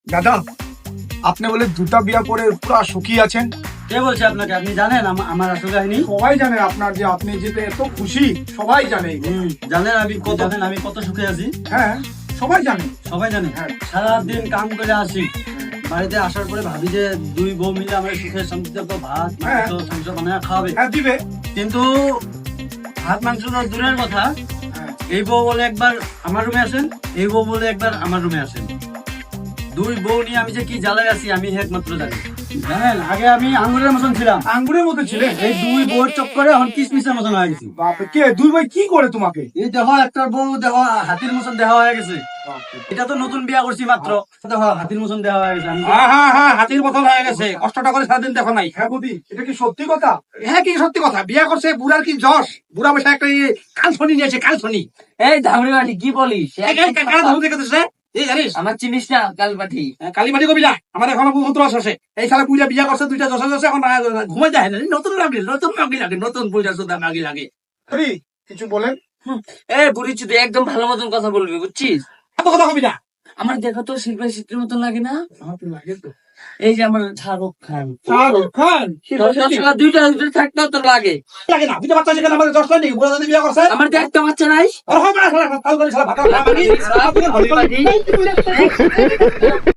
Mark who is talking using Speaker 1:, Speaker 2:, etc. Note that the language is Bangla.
Speaker 1: দাদা, আপনি বলে দুটা বিয়া করে পুরো সুখী আছেন।
Speaker 2: কে বলছে আপনাকে? আপনি জানেন আমার আসল কাহিনী?
Speaker 1: সবাই জানে আপনার যে আপনি যেতে এত খুশি, সবাই জানে।
Speaker 2: জানেন আমি কত সুখে আছি?
Speaker 1: হ্যাঁ, সবাই জানে।
Speaker 2: সবাই জানে।
Speaker 1: হ্যাঁ।
Speaker 2: সারাদিন কাম করে আসি, বাড়িতে আসার পরে ভাবি যে দুই বউ মিলে আমার সুখের শান্তিতে তো ভাত
Speaker 1: হ্যাঁ।
Speaker 2: মাংস বানায় খাওয়াবে।
Speaker 1: হ্যাঁ, দিবে।
Speaker 2: কিন্তু ভাত মাংস তো দূরের কথা,
Speaker 1: হ্যাঁ।
Speaker 2: এই বউ বলে একবার আমার রুমে আসেন, এই বউ বলে একবার আমার রুমে আসেন। দুই বউ নিয়ে আমি যে কি জ্বালায় আছি আমি একমাত্র জানি। জানেন, আগে আমি আঙ্গুরের মতন ছিলাম,
Speaker 1: আঙ্গুরের মতো ছিলেন।
Speaker 2: এই দুই বউর চক্করে এখন কিসমিসের মতন হয়ে গেছি।
Speaker 1: বাপরে, কে দুই ভাই কি করে তোমাকে?
Speaker 2: এই দেহ একটা বউ দেহ হাতির মতন দেহ হয়ে গেছে। এটা তো নতুন বিয়া করছি মাত্র, দেহ হাতির মতন দেহ হয়ে গেছে। আমি
Speaker 3: হাতির মতন হয়ে গেছে, কষ্টটা করে সারাদিন দেখো নাই।
Speaker 1: হ্যাঁ বৌদি, এটা কি সত্যি কথা?
Speaker 3: হ্যাঁ, কি সত্যি কথা, বিয়া করছে, বুড়ার কি যশ, বুড়া বসে একটা কালছনি নিয়েছে, কালছনি।
Speaker 4: এই ধামড়ি বাটি কি বলিস?
Speaker 3: কারা ধরু দেখে দিচ্ছে এই জানিস?
Speaker 4: আমার চিনিস না কাল পাঠি?
Speaker 3: কালীবাড়ি কবি না, আমার এখন মন্ত্র আছে। এই সালে বুড়া বিয়া করছে, দুইটা যশা যশে এখন ঘুমাই যায় না। নতুন লাগে, নতুন মাগি লাগে, নতুন বুড়া সুদা মাগি লাগে।
Speaker 1: আরে, কিছু বলেন।
Speaker 4: এই বুড়ি চুদি একদম ভালো মতন কথা বলবি, বুঝছিস?
Speaker 3: এত কথা কবি না।
Speaker 4: আমার দেখো তো শিল্পের চিত্রের মতন লাগে না?
Speaker 1: আমার তো লাগে তো।
Speaker 4: এই যে আমার শাহরুখ খান,
Speaker 1: শাহরুখ খান।
Speaker 4: দুইটা থাকতেও তো লাগে।
Speaker 3: লাগে না, দুইটা বাচ্চা সেখানে আমাদের যশ হয়নি, বুড়া যদি বিয়া করছে।
Speaker 4: আমার দেখতে বাচ্চা নাই।
Speaker 3: আর হবে না, শালা, শালা, শালা, ভাতা, ভাতা, মাগি।
Speaker 4: ধামড়ি বাটি।